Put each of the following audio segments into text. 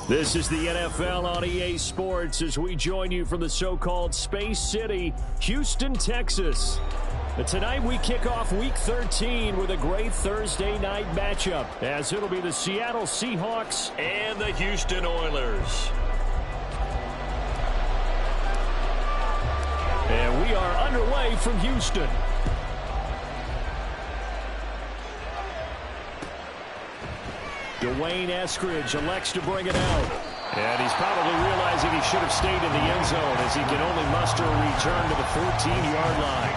This is the NFL on EA Sports as we join you from the so-called Space City, Houston, Texas. But tonight we kick off Week 13 with a great Thursday night matchup, as it'll be the Seattle Seahawks and the Houston Oilers. And we are underway from Houston. Dwayne Eskridge elects to bring it out. And he's probably realizing he should have stayed in the end zone as he can only muster a return to the 14-yard line.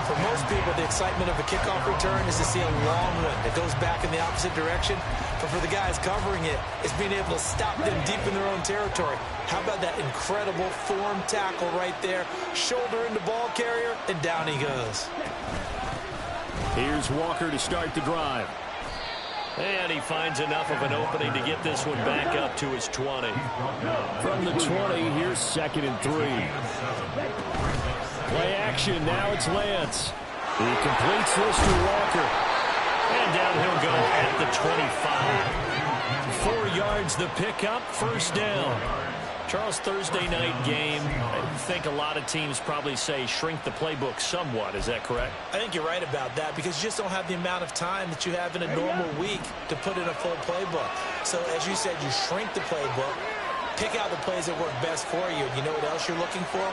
For most people, the excitement of a kickoff return is to see a long one that goes back in the opposite direction. But for the guys covering it, it's being able to stop them deep in their own territory. How about that incredible form tackle right there? Shoulder into ball carrier, and down he goes. Here's Walker to start the drive. And he finds enough of an opening to get this one back up to his 20. From the 20, here's 2nd and 3. Play action, now it's Lance. He completes this to Walker. And down he'll go at the 25. 4 yards the pickup, first down. Charles, Thursday night game, I think a lot of teams probably say shrink the playbook somewhat. Is that correct? I think you're right about that because you just don't have the amount of time that you have in a normal week to put in a full playbook. So as you said, you shrink the playbook, pick out the plays that work best for you. You know what else you're looking for?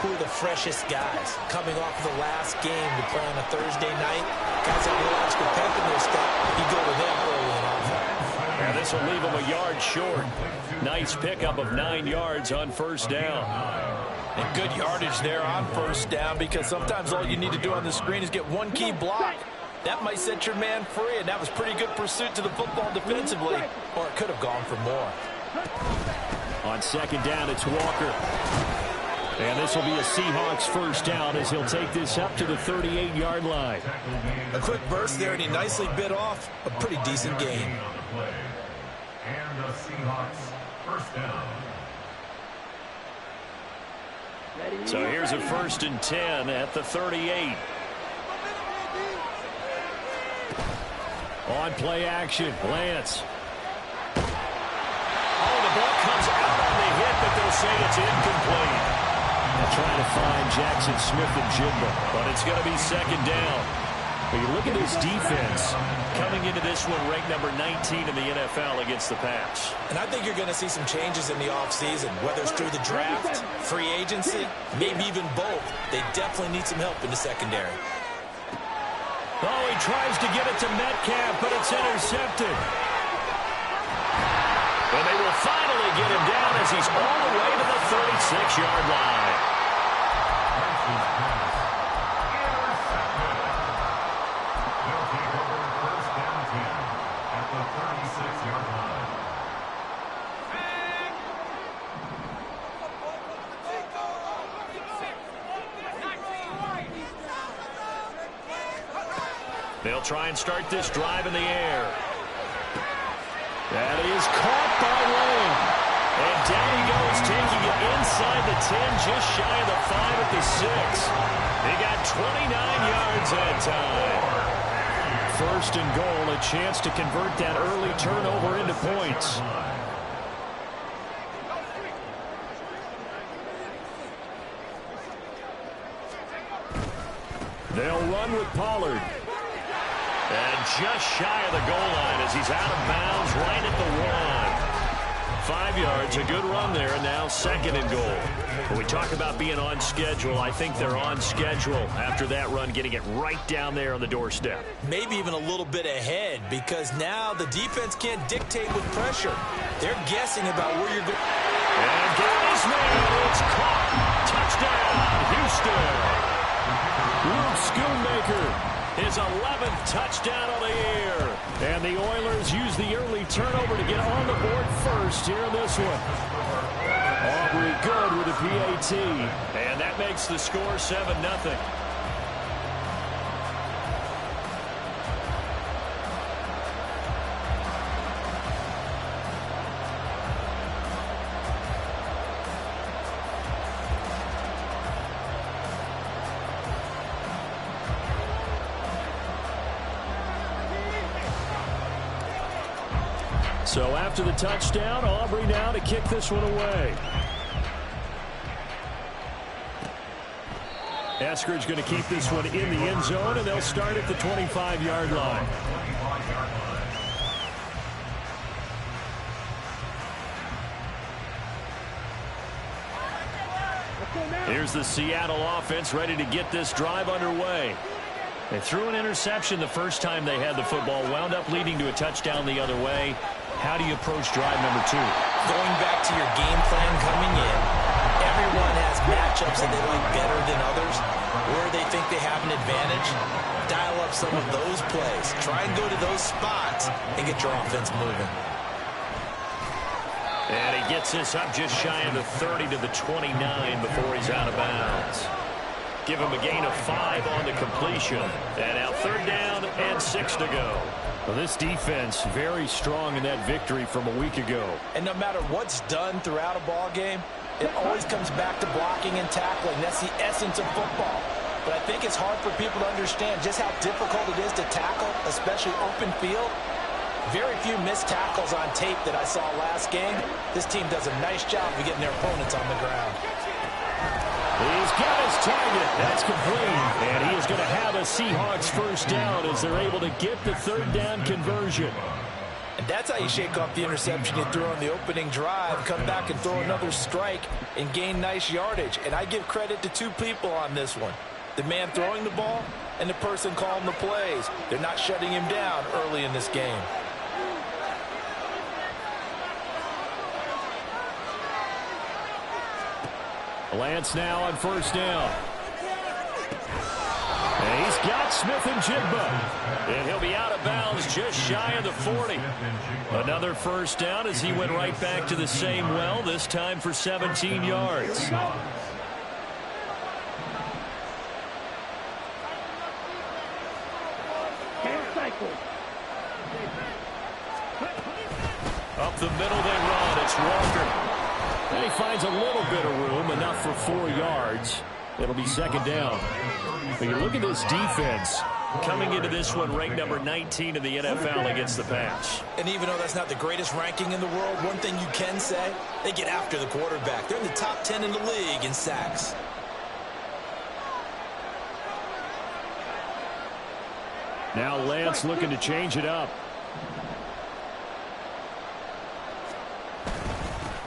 Who are the freshest guys coming off of the last game to play on a Thursday night? Guys that will extra pep in their step, you go to them early in offense. Yeah, this will leave him a yard short. Nice pickup of 9 yards on first down. And good yardage there on first down because sometimes all you need to do on the screen is get one key block. That might set your man free, and that was pretty good pursuit to the football defensively. Or it could have gone for more. On 2nd down, it's Walker. And this will be a Seahawks first down as he'll take this up to the 38-yard line. A quick burst there, and he nicely bit off a pretty decent gain. And the Seahawks first down. So here's a 1st and 10 at the 38. On play action, Lance. Oh, the ball comes out on the hit, but they'll say it's incomplete. They're trying to find Jackson Smith and Jigba, but it's going to be 2nd down. But you look at this defense coming into this one ranked number 19 in the NFL against the pass. And I think you're going to see some changes in the offseason, whether it's through the draft, free agency, maybe even both. They definitely need some help in the secondary. Oh, he tries to get it to Metcalf, but it's intercepted. And they will finally get him down as he's all the way to the 36-yard line. They'll try and start this drive in the air. That is caught by Lane. And down he goes, taking it inside the 10, just shy of the 5 at the 6. They got 29 yards that time. 1st and goal, a chance to convert that early turnover into points. They'll run with Pollard. And just shy of the goal line as he's out of bounds right at the 1. 5 yards, a good run there, and now 2nd and goal. When we talk about being on schedule, I think they're on schedule after that run, getting it right down there on the doorstep. Maybe even a little bit ahead because now the defense can't dictate with pressure. They're guessing about where you're going. And Gary's man, it's caught. Touchdown, Houston. Luke Schoonmaker. His 11th touchdown of the year. And the Oilers use the early turnover to get on the board first here in this one. Aubrey good with a PAT. And that makes the score 7-0. So after the touchdown, Aubrey now to kick this one away. Eskridge going to keep this one in the end zone, and they'll start at the 25-yard line. Here's the Seattle offense ready to get this drive underway. They threw an interception the first time they had the football, wound up leading to a touchdown the other way. How do you approach drive number 2? Going back to your game plan coming in, everyone has matchups that they like better than others, where they think they have an advantage. Dial up some of those plays. Try and go to those spots and get your offense moving. And he gets this up just shy of the 30 to the 29 before he's out of bounds. Give him a gain of 5 on the completion. And now 3rd down and 6 to go. Well, this defense very strong in that victory from a week ago. And no matter what's done throughout a ball game, it always comes back to blocking and tackling. That's the essence of football. But I think it's hard for people to understand just how difficult it is to tackle, especially open field. Very few missed tackles on tape that I saw last game. This team does a nice job of getting their opponents on the ground. He's got his target. That's complete. And he is going to have a Seahawks first down as they're able to get the 3rd down conversion. And that's how you shake off the interception you threw on the opening drive, come back and throw another strike and gain nice yardage. And I give credit to 2 people on this one. The man throwing the ball and the person calling the plays. They're not shutting him down early in this game. Lance now on 1st down. And he's got Smith and Jigba. And he'll be out of bounds just shy of the 40. Another 1st down as he went right back to the same well, this time for 17 yards. Up the middle they run. It's Walker. And he finds a little bit of room, enough for 4 yards. It'll be 2nd down. But you look at this defense coming into this one, ranked number 19 in the NFL against the pass. And even though that's not the greatest ranking in the world, one thing you can say, they get after the quarterback. They're in the top 10 in the league in sacks. Now Lance looking to change it up.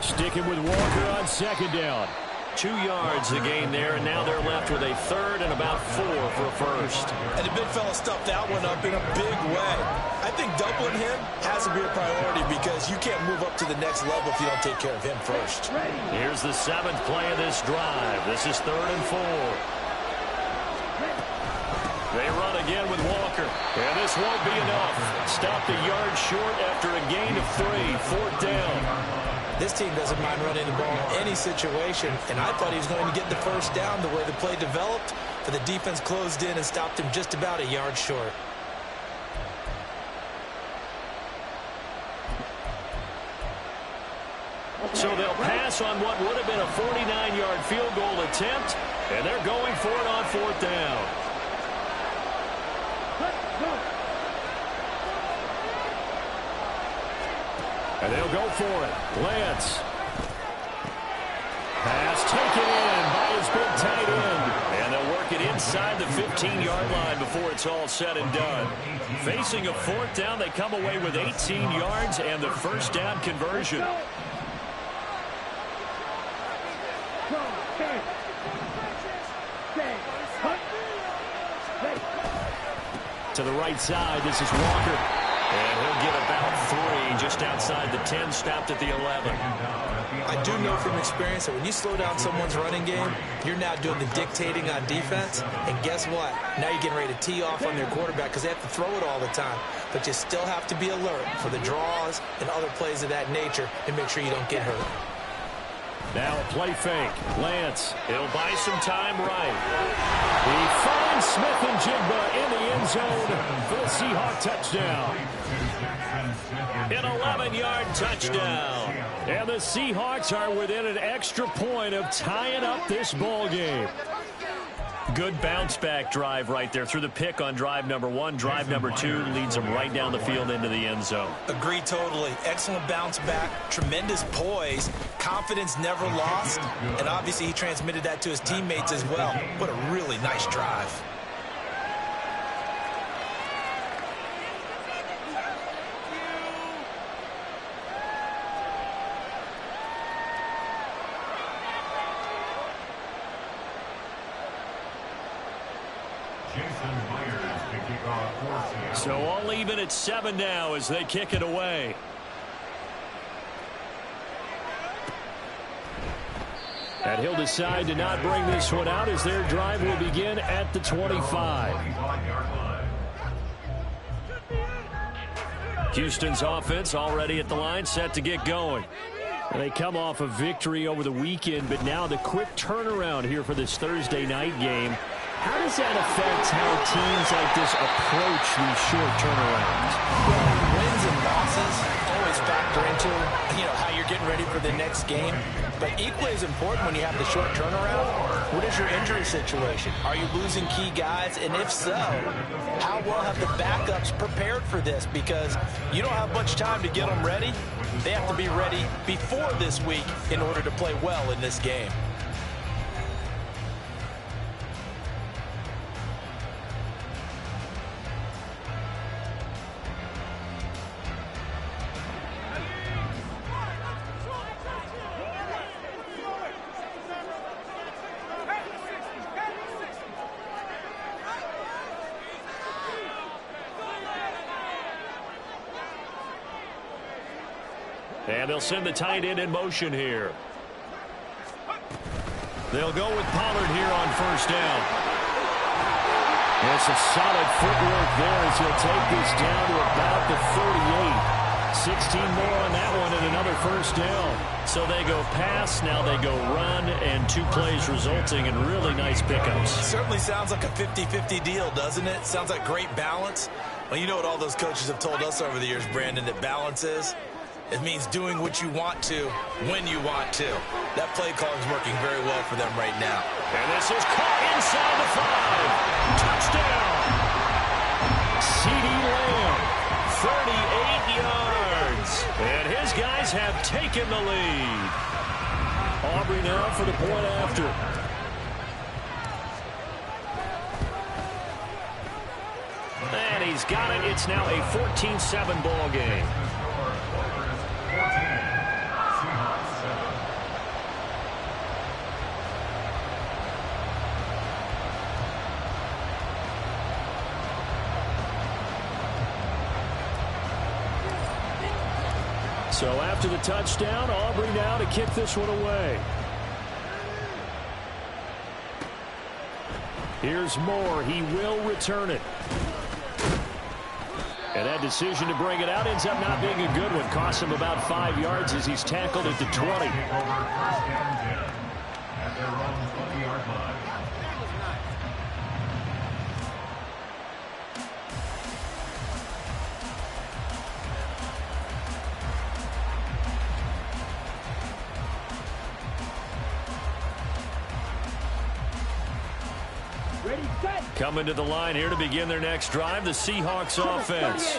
Sticking with Walker on 2nd down. 2 yards the gain there, and now they're left with a 3rd and about 4 for a first. And the big fella stuffed that one up in a big way. I think doubling him has to be a priority because you can't move up to the next level if you don't take care of him first. Here's the 7th play of this drive. This is 3rd and 4. They run again with Walker. And this won't be enough. Stopped a yard short after a gain of 3. 4th down. This team doesn't mind running the ball in any situation, and I thought he was going to get the 1st down the way the play developed, but the defense closed in and stopped him just about a yard short. So they'll pass on what would have been a 49-yard field goal attempt, and they're going for it on 4th down. And they'll go for it. Lance. Pass taken in by his big tight end. And they'll work it inside the 15-yard line before it's all said and done. Facing a 4th down, they come away with 18 yards and the 1st down conversion. To the right side, this is Walker. And he'll get about 3 just outside the 10, stopped at the 11. I do know from experience that when you slow down someone's running game, you're now doing the dictating on defense. And guess what? Now you're getting ready to tee off on their quarterback because they have to throw it all the time. But you still have to be alert for the draws and other plays of that nature and make sure you don't get hurt. Now a play fake. Lance. He'll buy some time right. He finds Smith and Jigba in the end zone for the Seahawks touchdown. An 11-yard touchdown. And the Seahawks are within an extra point of tying up this ball game. Good bounce-back drive right there through the pick on drive number 1. Drive number 2 leads them right down the field into the end zone. Agree totally. Excellent bounce back, tremendous poise, confidence never lost, and obviously he transmitted that to his teammates as well. What a really nice drive. So all even at 7 now as they kick it away. And he'll decide to not bring this one out as their drive will begin at the 25. Houston's offense already at the line, set to get going. And they come off a victory over the weekend, but now the quick turnaround here for this Thursday night game. How does that affect how teams like this approach these short turnarounds? Well, wins and losses always factor into, how you're getting ready for the next game. But equally as important when you have the short turnaround, what is your injury situation? Are you losing key guys? And if so, how well have the backups prepared for this? Because you don't have much time to get them ready. They have to be ready before this week in order to play well in this game. And they'll send the tight end in motion here. They'll go with Pollard here on first down. And some solid footwork there as he'll take this down to about the 38. 16 more on that one and another first down. So they go pass, now they go run, and 2 plays resulting in really nice pickups. Certainly sounds like a 50-50 deal, doesn't it? Sounds like great balance. Well, you know what all those coaches have told us over the years, Brandon, that balance is? It means doing what you want to when you want to. That play call is working very well for them right now. And this is caught inside the 5. Touchdown! CeeDee Lamb, 38 yards. And his guys have taken the lead. Aubrey now for the point after. And he's got it. It's now a 14-7 ball game. So after the touchdown, Aubrey now to kick this one away. Here's Moore. He will return it. And that decision to bring it out ends up not being a good one. Costs him about 5 yards as he's tackled at the 20. Coming to the line here to begin their next drive, the Seahawks offense.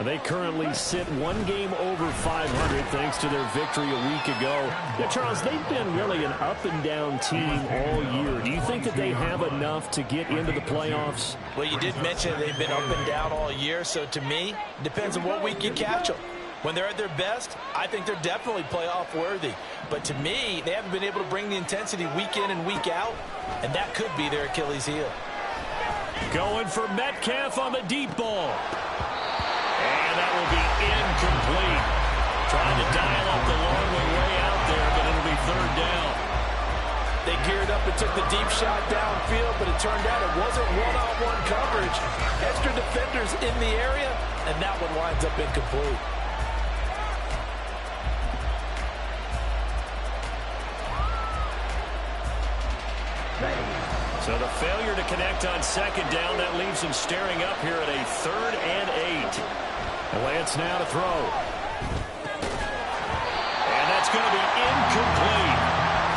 They currently sit 1 game over 500 thanks to their victory a week ago. Now, Charles, they've been really an up-and-down team all year. Do you think that they have enough to get into the playoffs? Well, you did mention they've been up and down all year, so to me, it depends on what week you catch them. When they're at their best, I think they're definitely playoff worthy. But to me, they haven't been able to bring the intensity week in and week out, and that could be their Achilles heel. Going for Metcalf on the deep ball. And that will be incomplete. Trying to dial up the long way out there, but it'll be 3rd down. They geared up and took the deep shot downfield, but it turned out it wasn't one-on-one coverage. Extra defenders in the area, and that one winds up incomplete. So the failure to connect on 2nd down, that leaves him staring up here at a 3rd and 8. Lance now to throw. And that's going to be incomplete.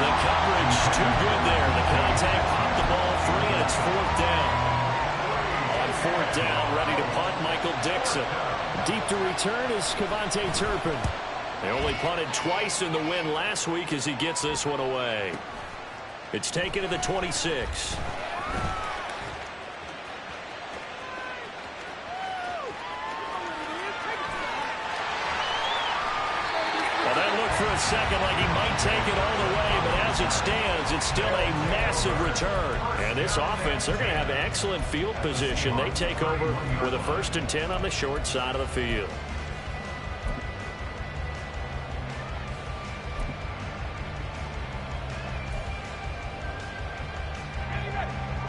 The coverage too good there. The contact popped the ball free, and 4th down, ready to punt, Michael Dixon. Deep to return is Cavante Turpin. They only punted twice in the win last week as he gets this one away. It's taken to the 26. Well, that looked for a second like he might take it all the way, but as it stands, it's still a massive return. And this offense, they're going to have excellent field position. They take over with a 1st and 10 on the short side of the field.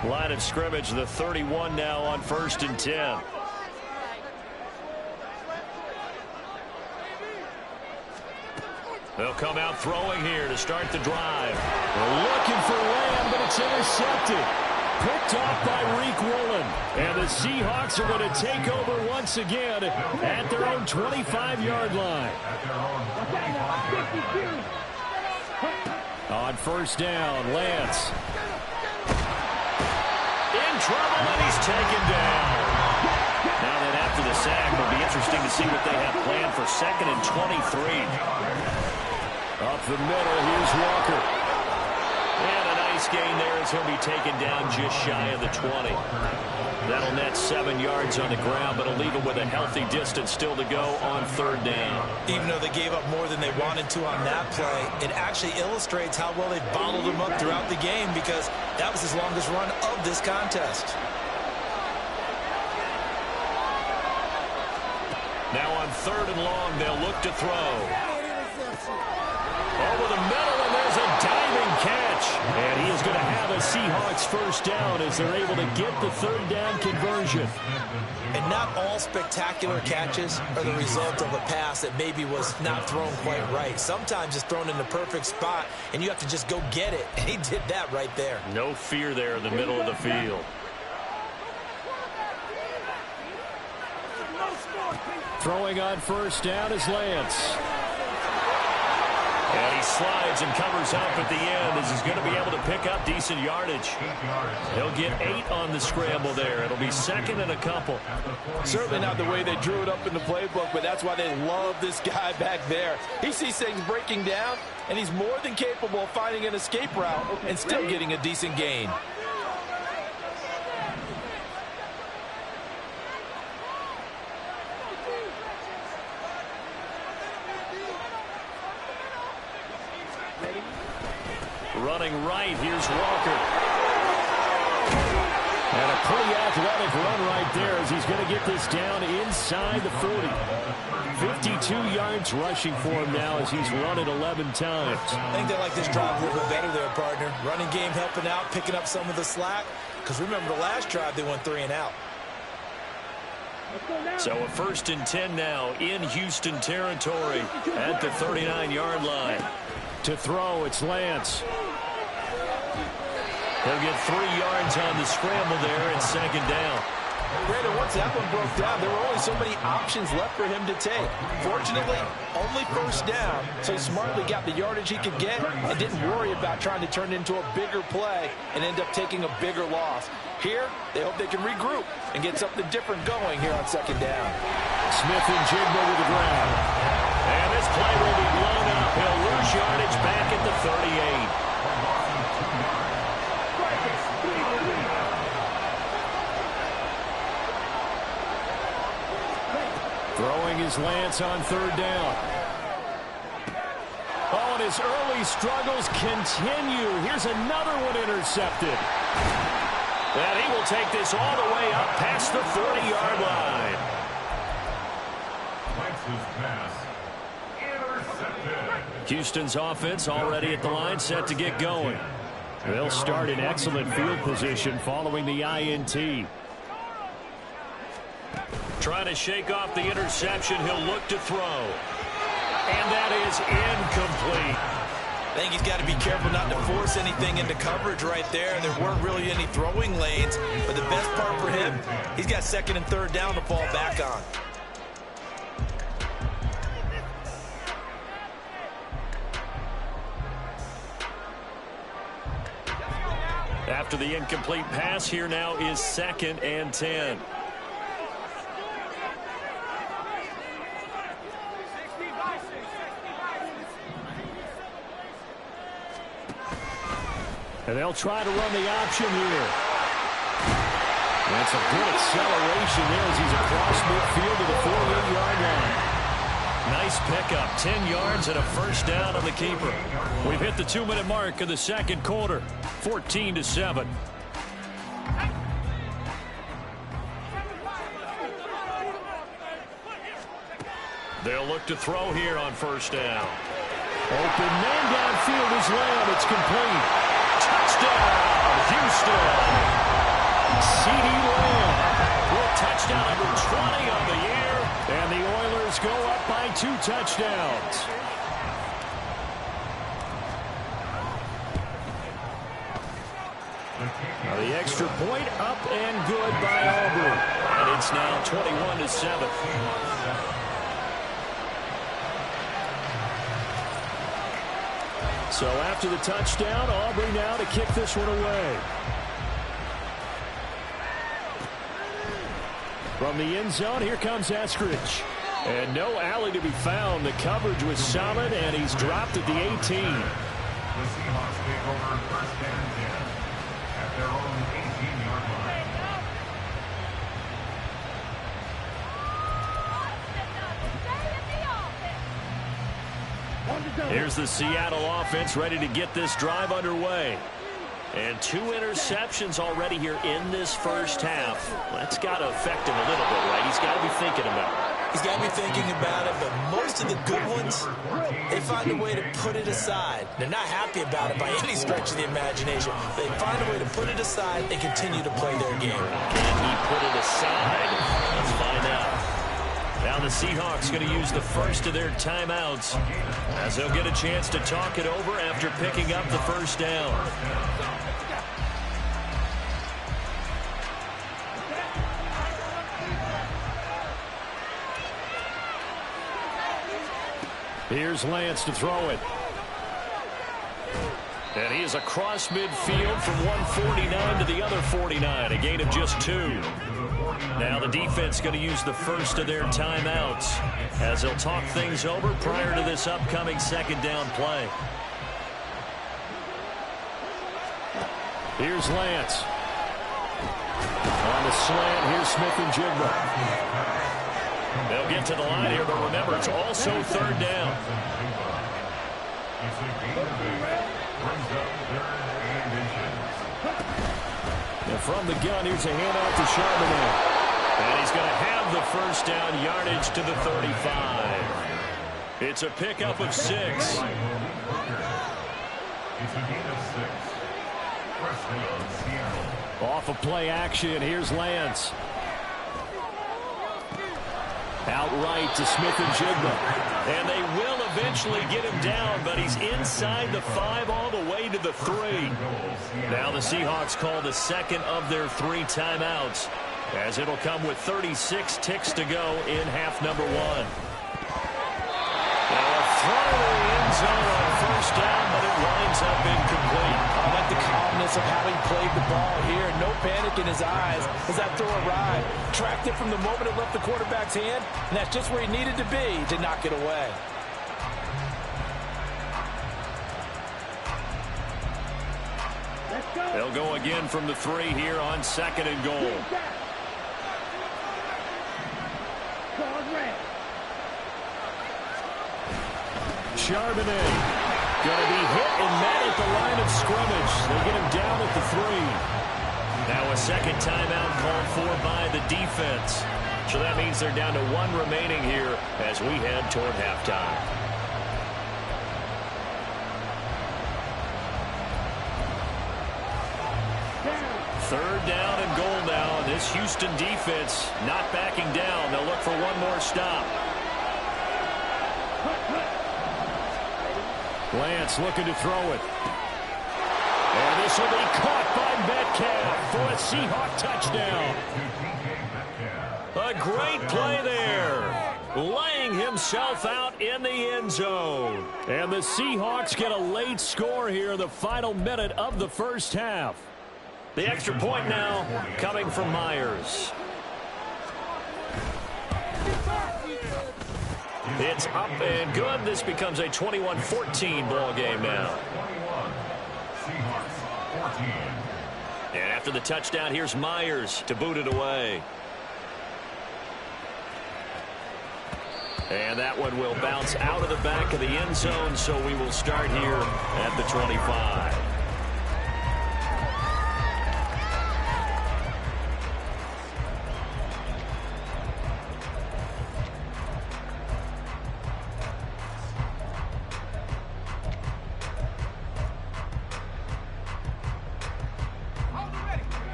Line of scrimmage, the 31 now on 1st and 10. They'll come out throwing here to start the drive. They're looking for Lamb, but it's intercepted. Picked off by Reek Woolen. And the Seahawks are going to take over once again at their own 25-yard line. On 1st down, Lance. In trouble, and he's taken down. Now then, after the sack, it'll be interesting to see what they have planned for 2nd and 23. Up the middle, here's Walker. And a nice gain there as he'll be taken down just shy of the 20. That'll net 7 yards on the ground, but it'll leave him with a healthy distance still to go on 3rd down. Even though they gave up more than they wanted to on that play, it actually illustrates how well they've bottled him up throughout the game, because that was his longest run of this contest. Now on 3rd and long, they'll look to throw. Over the middle, and there's a diving catch. And he is going to have a Seahawks 1st down as they're able to get the 3rd down conversion. And not all spectacular catches are the result of a pass that maybe was not thrown quite right. Sometimes it's thrown in the perfect spot, and you have to just go get it. And he did that right there. No fear there in the middle of the field. Throwing on 1st down is Lance. And he slides and covers up at the end as he's going to be able to pick up decent yardage. He'll get 8 on the scramble there. It'll be 2nd and a couple. Certainly not the way they drew it up in the playbook, but that's why they love this guy back there. He sees things breaking down, and he's more than capable of finding an escape route and still getting a decent gain. Running right, here's Walker. And a pretty athletic run right there as he's going to get this down inside the 40. 52 yards rushing for him now as he's run it 11 times. I think they like this drive a little bit better there, partner. Running game helping out, picking up some of the slack. Because remember, the last drive they went 3 and out. So a 1st and 10 now in Houston territory at the 39-yard line. To throw, it's Lance. He'll get 3 yards on the scramble there at 2nd down. Brandon, once that one broke down, there were only so many options left for him to take. Fortunately, only 1st down, so he smartly got the yardage he could get and didn't worry about trying to turn it into a bigger play and end up taking a bigger loss. Here, they hope they can regroup and get something different going here on 2nd down. Smith and Jigba to the ground. And this play will be blown up. He'll lose yardage back at the 38. Throwing his Lance on 3rd down. Oh, and his early struggles continue. Here's another one intercepted. And he will take this all the way up past the 40-yard line. Houston's offense already at the line, set to get going. They'll start in excellent field position following the INT. Trying to shake off the interception. He'll look to throw. And that is incomplete. I think he's got to be careful not to force anything into coverage right there. There weren't really any throwing lanes. But the best part for him, he's got 2nd and 3rd down to fall back on. After the incomplete pass, here now is 2nd and 10. And they'll try to run the option here. That's a good acceleration there as he's across midfield to the 48-yard line. Nice pickup, 10 yards and a first down on the keeper. We've hit the 2-minute mark of the second quarter, 14-7. They'll look to throw here on first down. Open man downfield is Lamb. It's complete. Touchdown, Houston. CeeDee Lamb With touchdown number 20 on the year. And the Oilers go up by 2 touchdowns. Now the extra point up and good by Aubrey. And it's now 21-7. So after the touchdown, Aubrey now to kick this one away. From the end zone, here comes Eskridge. And no alley to be found. The coverage was solid, and he's dropped at the 18. The Seahawks take over first and 10 at their own 18-yard line. Here's the Seattle offense ready to get this drive underway. And 2 interceptions already here in this first half. That's got to affect him a little bit, right? He's got to be thinking about it. He's got to be thinking about it, but most of the good ones, they find a way to put it aside. They're not happy about it by any stretch of the imagination. They find a way to put it aside and continue to play their game. Can he put it aside? Let's find out. Now the Seahawks going to use the first of their timeouts as they'll get a chance to talk it over after picking up the first down. Here's Lance to throw it. And he is across midfield from 149 to the other 49, a gain of just 2. Now the defense going to use the first of their timeouts as they'll talk things over prior to this upcoming second down play. Here's Lance. On the slant, here's Smith and Jigba. They'll get to the line here, but remember, it's also third down. And from the gun, here's a handoff to Charbonnet. And he's going to have the first down yardage to the 35. It's a pickup of 6. It's a gain of 6. First down, Seattle. Off of play action, here's Lance. Outright to Smith and Jigba. And they will eventually get him down, but he's inside the 5 all the way to the 3. Now the Seahawks call the second of their 3 timeouts, as it'll come with 36 ticks to go in half number 1. Now a throw to the end zone on first down, but it winds up incomplete. I like the calmness of having played the ball here. No panic in his eyes as that throw arrived. Tracked it from the moment it left the quarterback's hand, and that's just where he needed to be to knock it away. They'll go again from the 3 here on second and goal. Charbonnet going to be hit and met at the line of scrimmage. They get him down at the 3. Now a second timeout called for by the defense. So that means they're down to 1 remaining here as we head toward halftime. Third down and goal now, and this Houston defense not backing down. They'll look for one more stop. Lance looking to throw it. And this will be caught by Metcalf for a Seahawk touchdown. A great play there, laying himself out in the end zone. And the Seahawks get a late score here in the final minute of the first half. The extra point now coming from Myers. It's up and good. This becomes a 21-14 ball game now. And after the touchdown, here's Myers to boot it away. And that one will bounce out of the back of the end zone, so we will start here at the 25.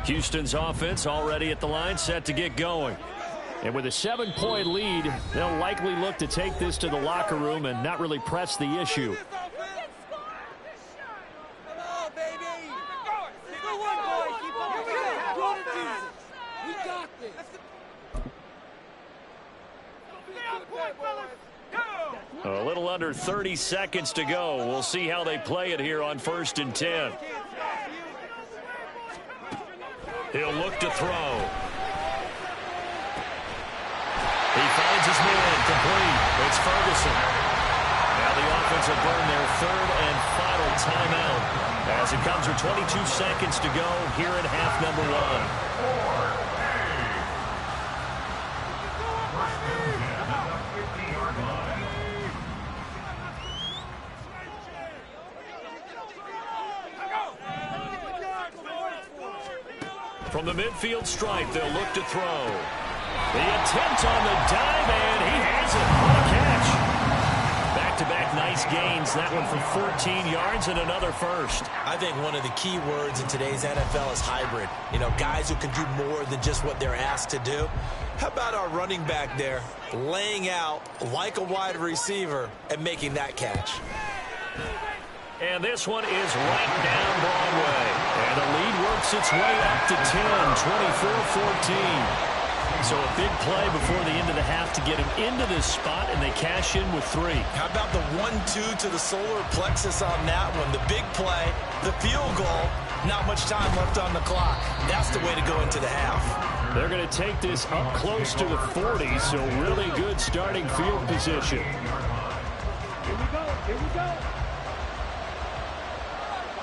Houston's offense already at the line, set to get going. And with a 7-point lead, they'll likely look to take this to the locker room and not really press the issue. A little under 30 seconds to go. We'll see how they play it here on 1st and 10. He'll look to throw. He finds his man complete. It's Ferguson. Now the offense will burn their 3rd and final timeout as it comes with 22 seconds to go here in half number 1. From the midfield stripe, they'll look to throw. The attempt on the dive, and he has it. What a catch. Back-to-back nice gains. That one for 14 yards and another first. I think one of the key words in today's NFL is hybrid. You know, guys who can do more than just what they're asked to do. How about our running back there laying out like a wide receiver and making that catch? And this one is right down Broadway. And the lead works its way up to 10, 24-14. So a big play before the end of the half to get him into this spot, and they cash in with 3. How about the 1-2 to the solar plexus on that one? The big play, the field goal, not much time left on the clock. That's the way to go into the half. They're going to take this up close to the 40, so really good starting field position. Here we go, here we go.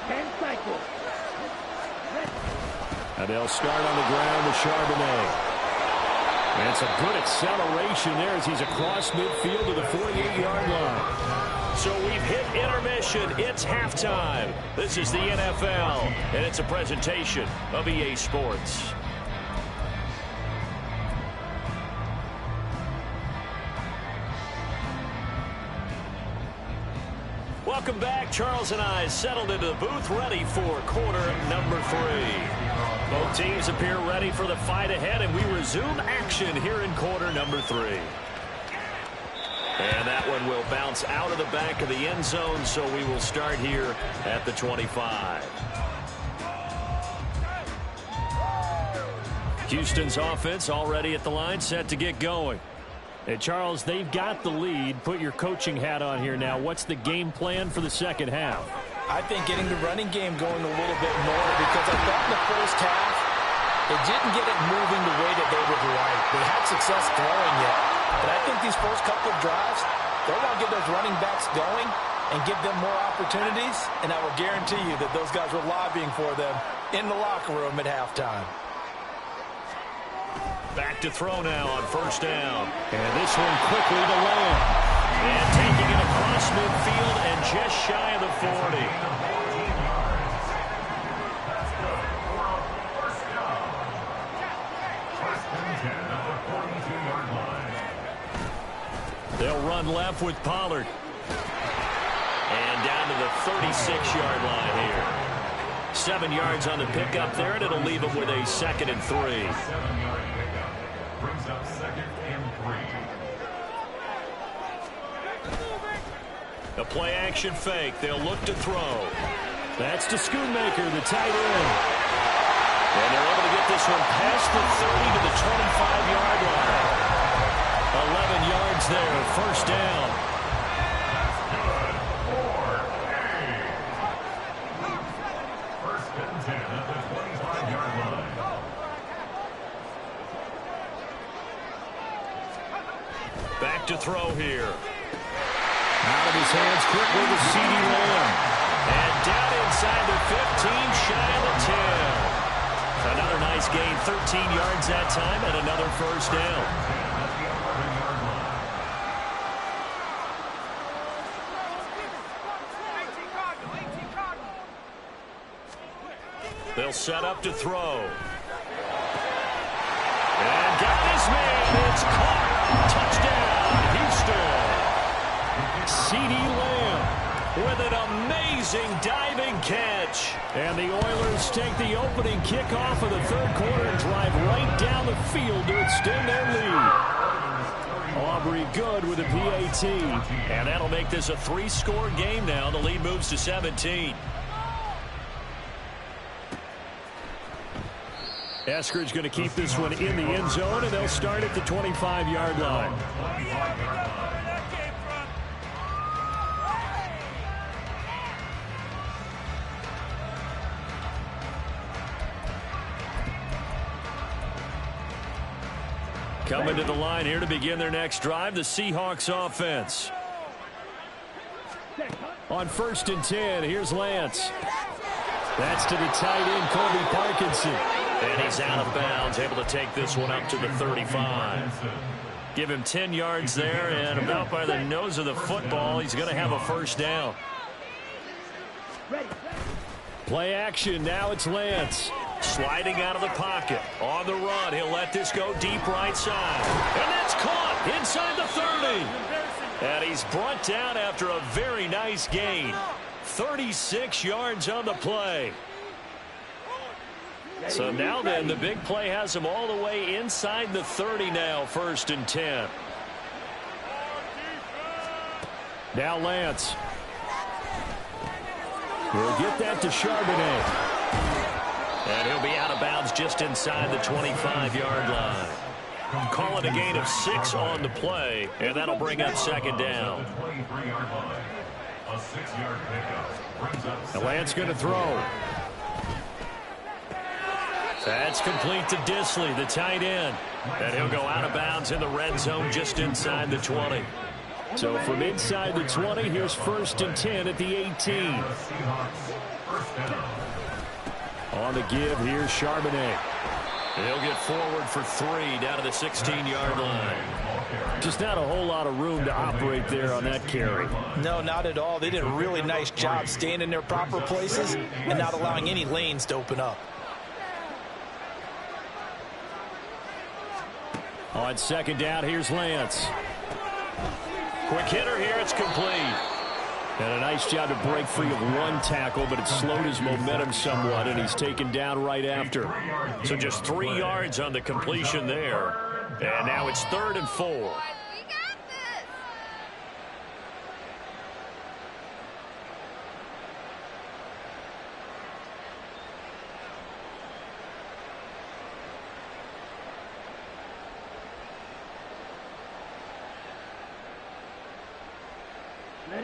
10 cycles. And they'll start on the ground with Charbonnet. And it's a good acceleration there as he's across midfield to the 48-yard line. So we've hit intermission. It's halftime. This is the NFL, and it's a presentation of EA Sports. Welcome back. Charles and I settled into the booth, ready for quarter number 3. Both teams appear ready for the fight ahead, and we resume action here in quarter number 3. And that one will bounce out of the back of the end zone, so we will start here at the 25. Houston's offense already at the line, set to get going. Hey, Charles, they've got the lead. Put your coaching hat on here now. What's the game plan for the second half? I think getting the running game going a little bit more, because I thought in the first half they didn't get it moving the way that they would like. They had success throwing it, but I think these first couple of drives, they're going to get those running backs going and give them more opportunities, and I will guarantee you that those guys were lobbying for them in the locker room at halftime. Back to throw now on first down. And this one quickly to Lamb. And taking it across midfield and just shy of the 40. They'll run left with Pollard. And down to the 36-yard line here. 7 yards on the pickup there, and it'll leave them with a 2nd and 3. Brings up 2nd and 3. A play-action fake. They'll look to throw. That's to Schoonmaker, the tight end. And they're able to get this one past the 30 to the 25-yard line. 11 yards there, first down. First and 10 at the 25-yard line. Back to throw here. Out of his hands quickly to CeeDee Lamb. And down inside inside the 15, shy of the 10. Another nice gain, 13 yards that time, and another first down. They'll set up to throw. And got his man. It's caught. Touchdown, Houston. CeeDee Lamb with an amazing diving catch. And the Oilers take the opening kickoff of the third quarter and drive right down the field to extend their lead. Aubrey good with a PAT. And that'll make this a 3-score game now. The lead moves to 17. Eskridge going to keep this one in the end zone, and they'll start at the 25-yard line. Coming to the line here to begin their next drive, the Seahawks offense. On 1st and 10, here's Lance. That's to the tight end, Colby Parkinson. And he's out of bounds, able to take this one up to the 35. Give him 10 yards there, and about by the nose of the football, he's going to have a first down. Play action, now it's Lance. Sliding out of the pocket. On the run, he'll let this go deep right side. And that's caught inside the 30. And he's brought down after a very nice gain. 36 yards on the play. So now then, the big play has him all the way inside the 30 now, 1st and 10. Now Lance. We'll get that to Charbonnet. And he'll be out of bounds just inside the 25-yard line. Call it a gain of 6 on the play, and that'll bring up 2nd down. And Lance going to throw. That's complete to Disley, the tight end. And he'll go out of bounds in the red zone just inside the 20. So from inside the 20, here's 1st and 10 at the 18. On the give, here's Charbonnet. He'll get forward for 3 down to the 16-yard line. Just not a whole lot of room to operate there on that carry. No, not at all. They did a really nice job staying in their proper places and not allowing any lanes to open up. On 2nd down, here's Lance. Quick hitter here, it's complete. And a nice job to break free of one tackle, but it slowed his momentum somewhat, and he's taken down right after. So just 3 yards on the completion there. And now it's 3rd and 4.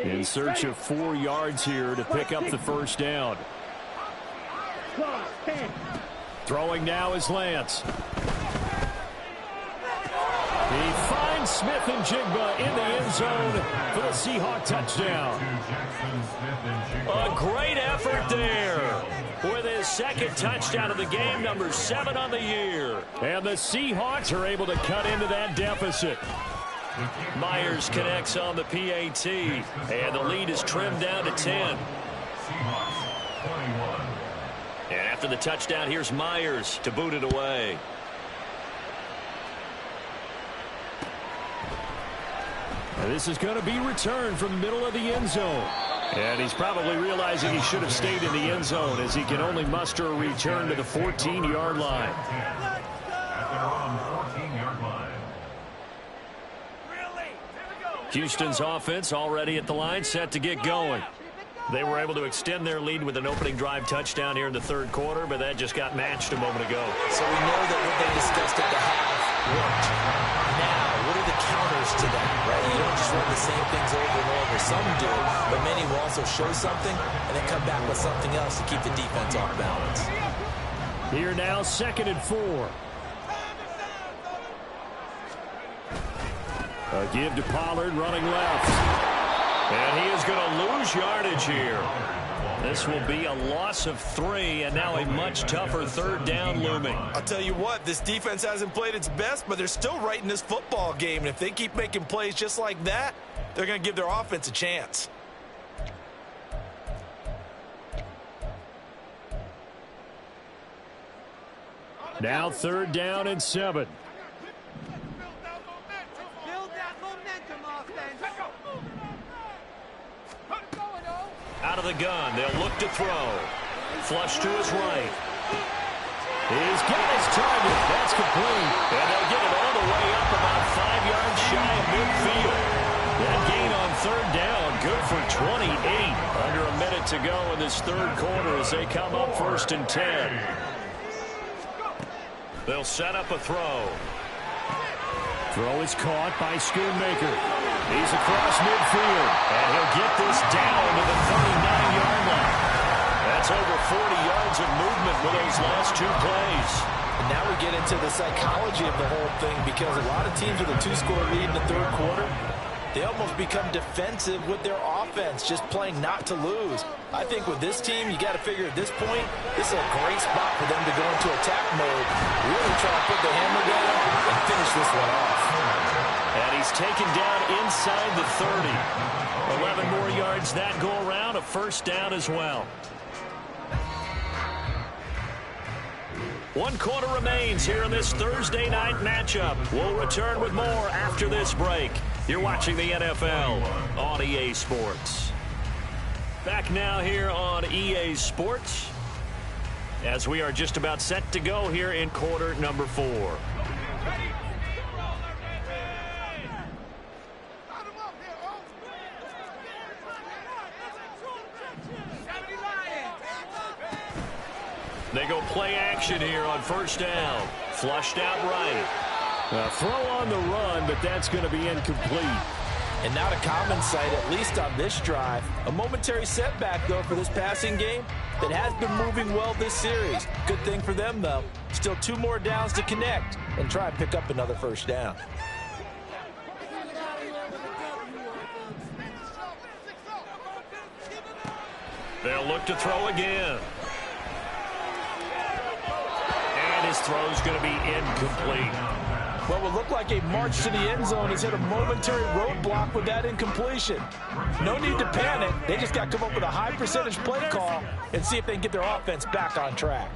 In search of 4 yards here to pick up the first down. Throwing now is Lance. He finds Smith and Jigba in the end zone for the Seahawk touchdown. A great effort there with his 2nd touchdown of the game, number 7 on the year. And the Seahawks are able to cut into that deficit. Myers connects on the PAT, and the lead is trimmed down to 10. And after the touchdown, here's Myers to boot it away. And this is going to be returned from the middle of the end zone. And he's probably realizing he should have stayed in the end zone as he can only muster a return to the 14-yard line. Houston's offense already at the line, set to get going. They were able to extend their lead with an opening drive touchdown here in the 3rd quarter, but that just got matched a moment ago. So we know that what they discussed at the half worked. Now, what are the counters to that, right? You don't just run the same things over and over. Some do, but many will also show something and then come back with something else to keep the defense off balance. Here now, 2nd and 4. A give to Pollard running left. And he is going to lose yardage here. This will be a loss of 3, and now a much tougher third down looming. I'll tell you what, this defense hasn't played its best, but they're still right in this football game. And if they keep making plays just like that, they're going to give their offense a chance. Now 3rd down and 7. Out of the gun, they'll look to throw. Flush to his right. He's got his target. That's complete. And they'll get it all the way up about 5 yards shy of midfield. That gain on 3rd down, good for 28. Under a minute to go in this 3rd quarter as they come up 1st and 10. They'll set up a throw. Throw is caught by Schoonmaker. He's across midfield. And he'll get this down to the 39-yard line. That's over 40 yards of movement with those last 2 plays. And now we get into the psychology of the whole thing, because a lot of teams with a 2-score lead in the 3rd quarter, they almost become defensive with their offense, just playing not to lose. I think with this team, you got to figure at this point, this is a great spot for them to go into attack mode, really try to put the hammer down and finish this one off. And he's taken down inside the 30. 11 more yards that go around, a 1st down as well. 1 quarter remains here in this Thursday night matchup. We'll return with more after this break. You're watching the NFL on EA Sports. Back now here on EA Sports as we are just about set to go here in quarter number 4. They go play action here on 1st down. Flushed out right. A throw on the run, but that's going to be incomplete. And not a common sight, at least on this drive. A momentary setback, though, for this passing game that has been moving well this series. Good thing for them, though. Still 2 more downs to connect and try and pick up another 1st down. They'll look to throw again. And his throw's going to be incomplete. What would look like a march to the end zone has hit a momentary roadblock with that incompletion. No need to panic. They just got to come up with a high percentage play call and see if they can get their offense back on track.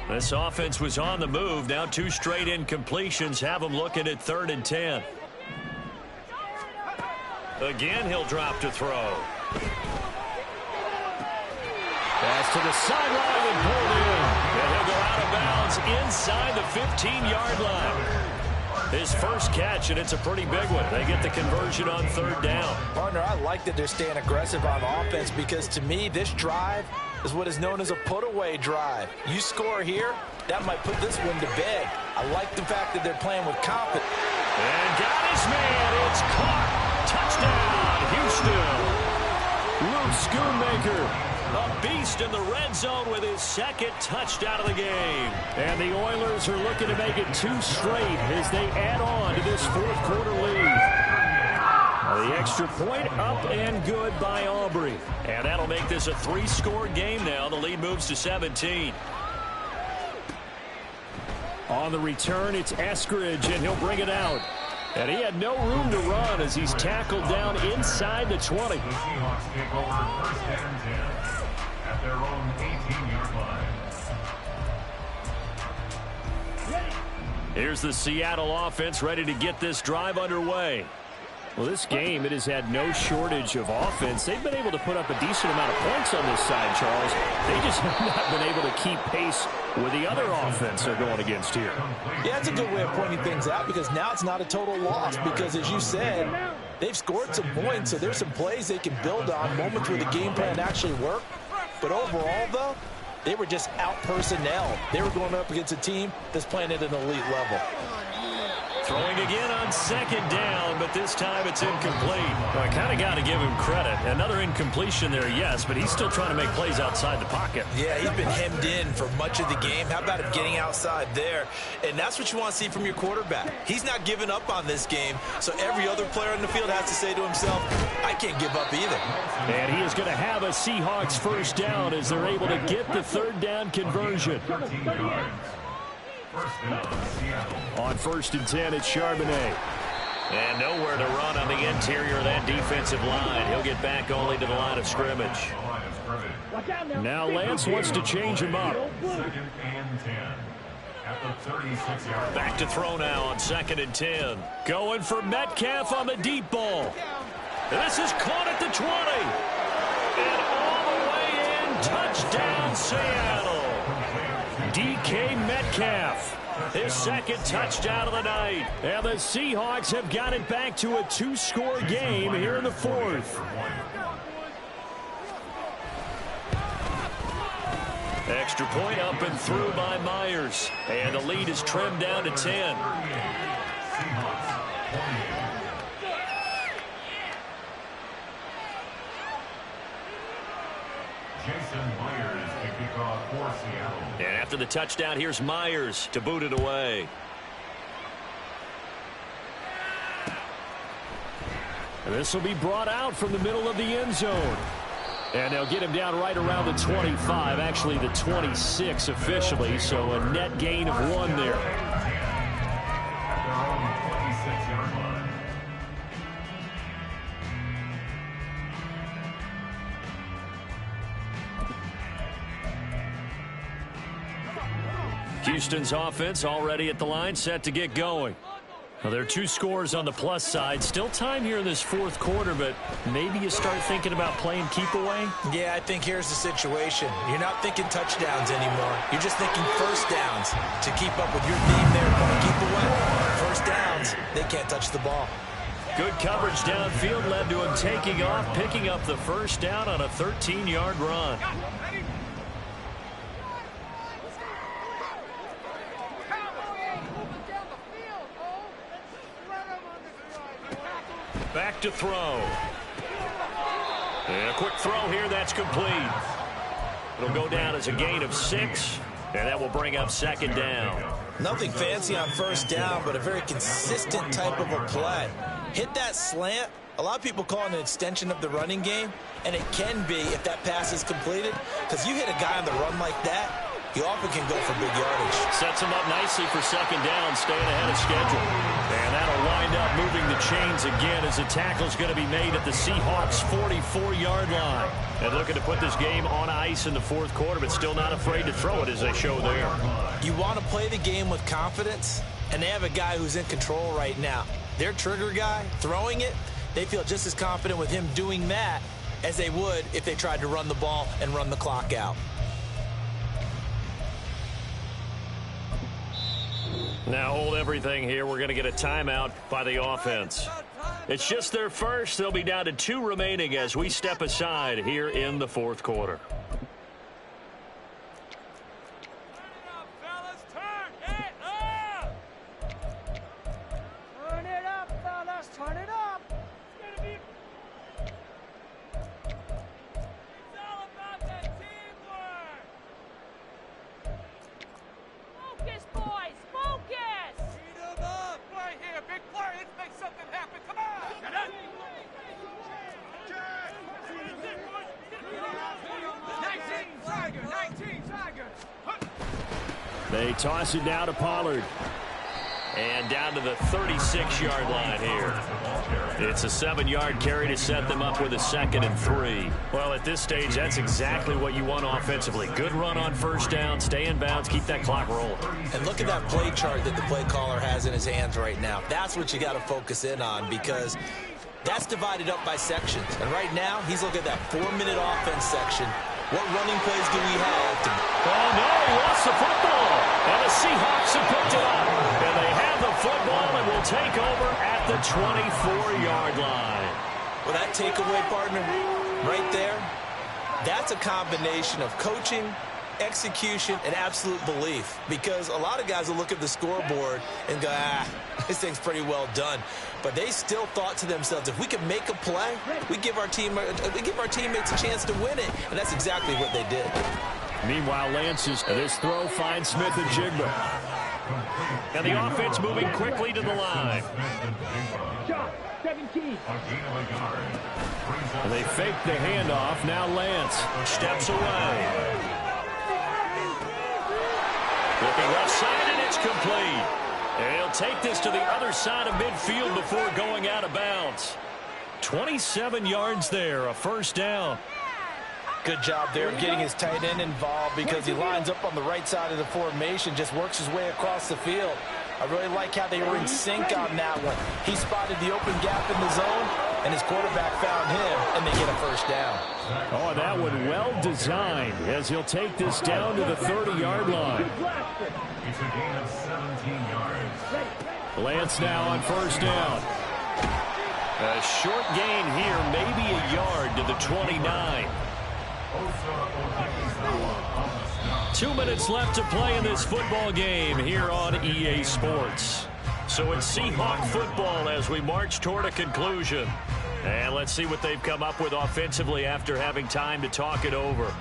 This offense was on the move. Now 2 straight incompletions have them looking at 3rd and 10. Again, he'll drop to throw. Pass to the sideline and pulled in. And he'll go out of bounds inside the 15-yard line. His first catch, and it's a pretty big one. They get the conversion on 3rd down. Partner, I like that they're staying aggressive on offense, because to me, this drive is what is known as a put-away drive. You score here, that might put this one to bed. I like the fact that they're playing with confidence. And got his man. It's caught. Touchdown, Houston. Luke Schoonmaker. A beast in the red zone with his 2nd touchdown of the game. And the Oilers are looking to make it 2 straight as they add on to this 4th quarter lead. The extra point up and good by Aubrey. And that'll make this a 3-score game now. The lead moves to 17. On the return, it's Eskridge, and he'll bring it out. And he had no room to run as he's tackled down inside the 20. The Seahawks take over 1st and 10 at their own 18-yard line. Here's the Seattle offense ready to get this drive underway. Well, this game, it has had no shortage of offense. They've been able to put up a decent amount of points on this side, Charles. They just have not been able to keep pace with the other offense they're going against here. Yeah, that's a good way of pointing things out, because now it's not a total loss, because as you said, they've scored some points, so there's some plays they can build on, moments where the game plan actually worked. But overall, though, they were just out personnel. They were going up against a team that's playing at an elite level. Throwing again on second down, but this time it's incomplete. Well, I kind of got to give him credit. Another incompletion there, yes, but he's still trying to make plays outside the pocket. Yeah, he's been hemmed in for much of the game. How about him getting outside there? And that's what you want to see from your quarterback. He's not giving up on this game, so every other player on the field has to say to himself, I can't give up either. And he is going to have a Seahawks first down as they're able to get the third down conversion. On 1st and 10, it's Charbonnet. And nowhere to run on the interior of that defensive line. He'll get back only to the line of scrimmage. Now Lance wants to change him up. Back to throw now on 2nd and 10. Going for Metcalf on the deep ball. This is caught at the 20. And all the way in. Touchdown, Seattle. DK Metcalf. His second touchdown of the night. And the Seahawks have got it back to a 2-score game here in the 4th. Extra point up and through by Myers. And the lead is trimmed down to 10. And after the touchdown, here's Myers to boot it away. And this will be brought out from the middle of the end zone. And they'll get him down right around the 25, actually the 26 officially, so a net gain of 1 there. Houston's offense already at the line, set to get going. Well, there are 2 scores on the plus side. Still time here in this 4th quarter, but maybe you start thinking about playing keep away? Yeah, I think here's the situation. You're not thinking touchdowns anymore. You're just thinking first downs to keep up with your theme there. Keep away. First downs, they can't touch the ball. Good coverage downfield led to him taking off, picking up the first down on a 13-yard run. Back to throw. And a quick throw here, that's complete. It'll go down as a gain of 6, and that will bring up 2nd down. Nothing fancy on first down, but a very consistent type of a play. Hit that slant. A lot of people call it an extension of the running game, and it can be if that pass is completed, because you hit a guy on the run like that, he often can go for big yardage. Sets him up nicely for 2nd down, staying ahead of schedule. And that'll wind up moving the chains again as the tackle's going to be made at the Seahawks' 44-yard line. And looking to put this game on ice in the 4th quarter, but still not afraid to throw it as they show there. You want to play the game with confidence, and they have a guy who's in control right now. Their trigger guy, throwing it, they feel just as confident with him doing that as they would if they tried to run the ball and run the clock out. Now hold everything here. We're going to get a timeout by the offense. It's just their first. They'll be down to 2 remaining as we step aside here in the 4th quarter. Turn it up, fellas. Turn it up. It's all about that teamwork. Focus, boys. Focus. Beat him up. Right here. Big play. Let's make something happen. Come on. Get up. 19 Tiger. 19 Tiger. They toss it now to Pollard. And down to the 36-yard line here. It's a 7-yard carry to set them up with a 2nd and 3. Well, at this stage, that's exactly what you want offensively. Good run on first down, stay in bounds, keep that clock rolling. And look at that play chart that the play caller has in his hands right now. That's what you got to focus in on, because that's divided up by sections. And right now, he's looking at that 4-minute offense section. What running plays do we have? Oh, no, he lost the football. And the Seahawks have picked it up. And they have the football and will take over at the 24-yard line. Well, that takeaway, partner, right there, that's a combination of coaching execution, and absolute belief. Because a lot of guys will look at the scoreboard and go, this thing's pretty well done. But they still thought to themselves, if we can make a play, we give our teammates a chance to win it. And that's exactly what they did. Meanwhile, this throw finds Smith and Jigba. And the offense moving quickly to the line. And they fake the handoff. Now Lance steps away. Looking left side, and it's complete. And he'll take this to the other side of midfield before going out of bounds. 27 yards there, a first down. Good job there getting his tight end involved because he lines up on the right side of the formation, just works his way across the field. I really like how they were in sync on that one. He spotted the open gap in the zone, and his quarterback found him, and they get a first down. Oh, that one well designed as he'll take this down to the 30-yard line. It's a gain of 17 yards. Lance now on first down. A short gain here, maybe a yard to the 29. 2 minutes left to play in this football game here on EA Sports. So it's Seahawk football as we march toward a conclusion. And let's see what they've come up with offensively after having time to talk it over.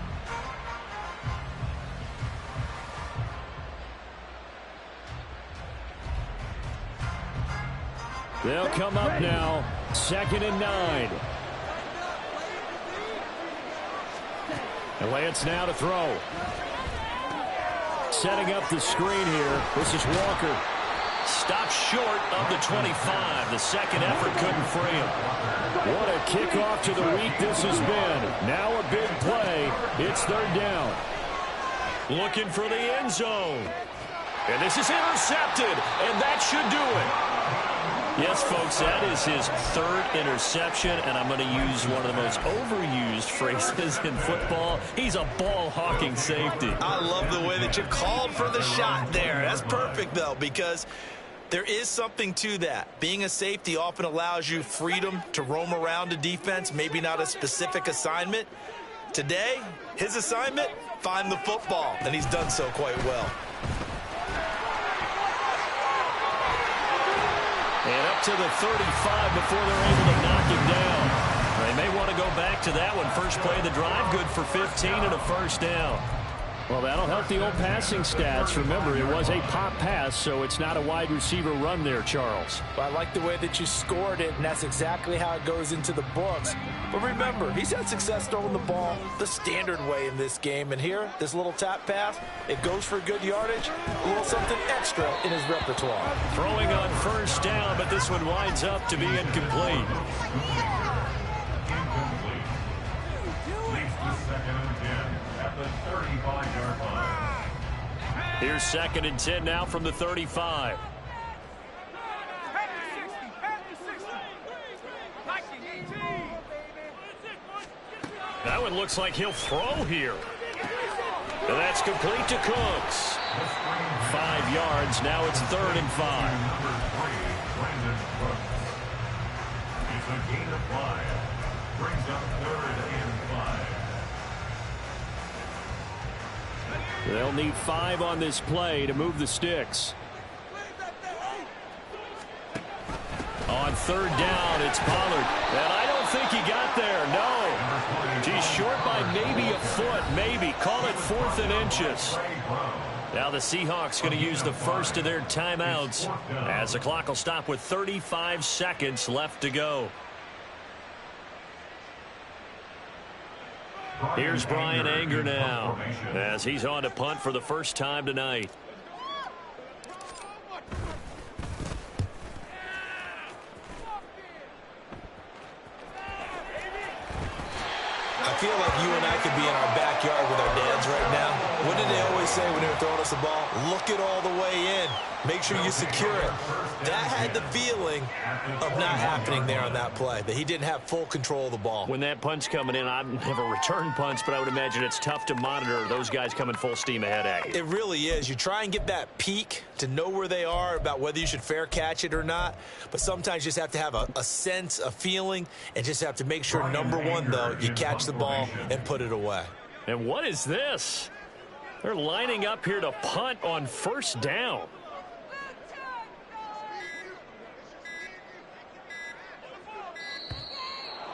They'll come up now, 2nd and 9. And Lance now to throw. Setting up the screen here. This is Walker. Stopped short of the 25. The second effort couldn't free him. What a kickoff to the week this has been. Now a big play. It's 3rd down. Looking for the end zone. And this is intercepted. And that should do it. Yes, folks, that is his 3rd interception, and I'm going to use one of the most overused phrases in football. He's a ball-hawking safety. I love the way that you called for the shot there. That's perfect, though, because there is something to that. Being a safety often allows you freedom to roam around a defense, maybe not a specific assignment. Today, his assignment, find the football, and he's done so quite well. And up to the 35 before they're able to knock him down. They may want to go back to that one. First play of the drive, good for 15 and a first down. Well, that'll help the old passing stats. Remember, it was a pop pass, so it's not a wide receiver run there, Charles. Well, I like the way that you scored it, and that's exactly how it goes into the books. But remember, he's had success throwing the ball the standard way in this game. And here, this little tap pass, it goes for good yardage, a little something extra in his repertoire. Throwing on first down, but this one winds up to be incomplete. Here's 2nd and 10 now from the 35. That one looks like he'll throw here. And that's complete to Cooks. 5 yards. Now it's 3rd and 5. It's a gain of 5. Brings up 3rd and 5. They'll need 5 on this play to move the sticks. On 3rd down, it's Pollard. And I don't think he got there. No. He's short by maybe a foot. Maybe. Call it 4th and inches. Now the Seahawks going to use the first of their timeouts as the clock will stop with 35 seconds left to go. Here's Brian Anger now as he's on to punt for the first time tonight. I feel like you and I could be in our backyard with our dads right now. What did they always say when they were throwing us the ball? Look it all the way in. Make sure you secure it. That had the feeling of not happening there on that play, that he didn't have full control of the ball. When that punch coming in, I've never returned punts, but I would imagine it's tough to monitor those guys coming full steam ahead at you. It really is. You try and get that peak to know where they are, about whether you should fair catch it or not. But sometimes you just have to have a sense, a feeling, and just have to make sure, number one, though, you catch the ball and put it away. And what is this? They're lining up here to punt on first down.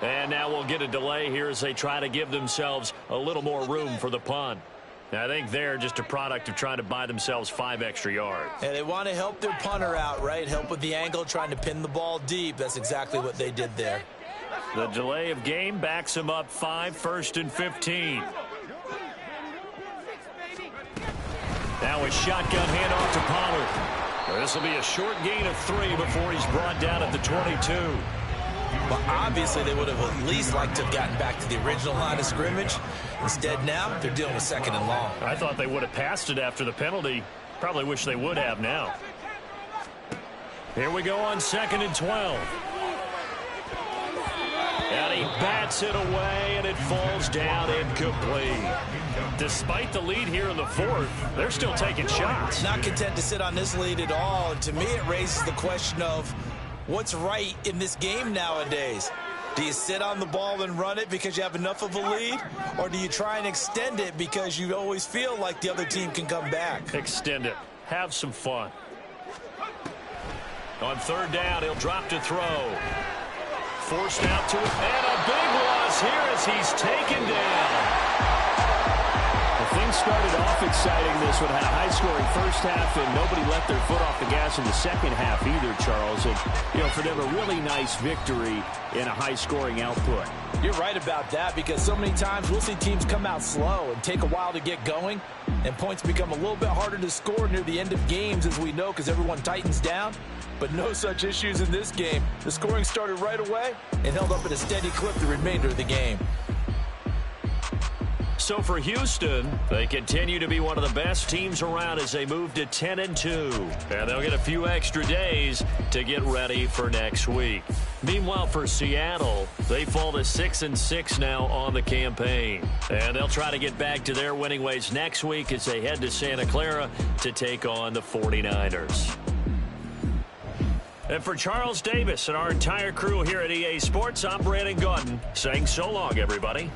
And now we'll get a delay here as they try to give themselves a little more room for the punt. I think they're just a product of trying to buy themselves 5 extra yards. And they want to help their punter out, right? Help with the angle, trying to pin the ball deep. That's exactly what they did there. The delay of game backs them up 5, 1st and 15. Now a shotgun handoff to Pollard. This will be a short gain of 3 before he's brought down at the 22. But obviously they would have at least liked to have gotten back to the original line of scrimmage. Instead now, they're dealing with 2nd and long. I thought they would have passed it after the penalty. Probably wish they would have now. Here we go on 2nd and 12. And he bats it away, and it falls down incomplete. Despite the lead here in the 4th, they're still taking shots. Not content to sit on this lead at all. And to me, it raises the question of what's right in this game nowadays. Do you sit on the ball and run it because you have enough of a lead? Or do you try and extend it because you always feel like the other team can come back? Extend it. Have some fun. On 3rd down, he'll drop to throw. Forced out to it. And a big loss here as he's taken down. Things started off exciting. This one had a high-scoring first half, and nobody let their foot off the gas in the second half either, Charles. And, for them, a really nice victory in a high-scoring output. You're right about that, because so many times we'll see teams come out slow and take a while to get going, and points become a little bit harder to score near the end of games, as we know, because everyone tightens down. But no such issues in this game. The scoring started right away and held up at a steady clip the remainder of the game. So for Houston, they continue to be one of the best teams around as they move to 10-2. And they'll get a few extra days to get ready for next week. Meanwhile, for Seattle, they fall to 6-6 now on the campaign. And they'll try to get back to their winning ways next week as they head to Santa Clara to take on the 49ers. And for Charles Davis and our entire crew here at EA Sports, I'm Brandon Gaudin saying so long, everybody.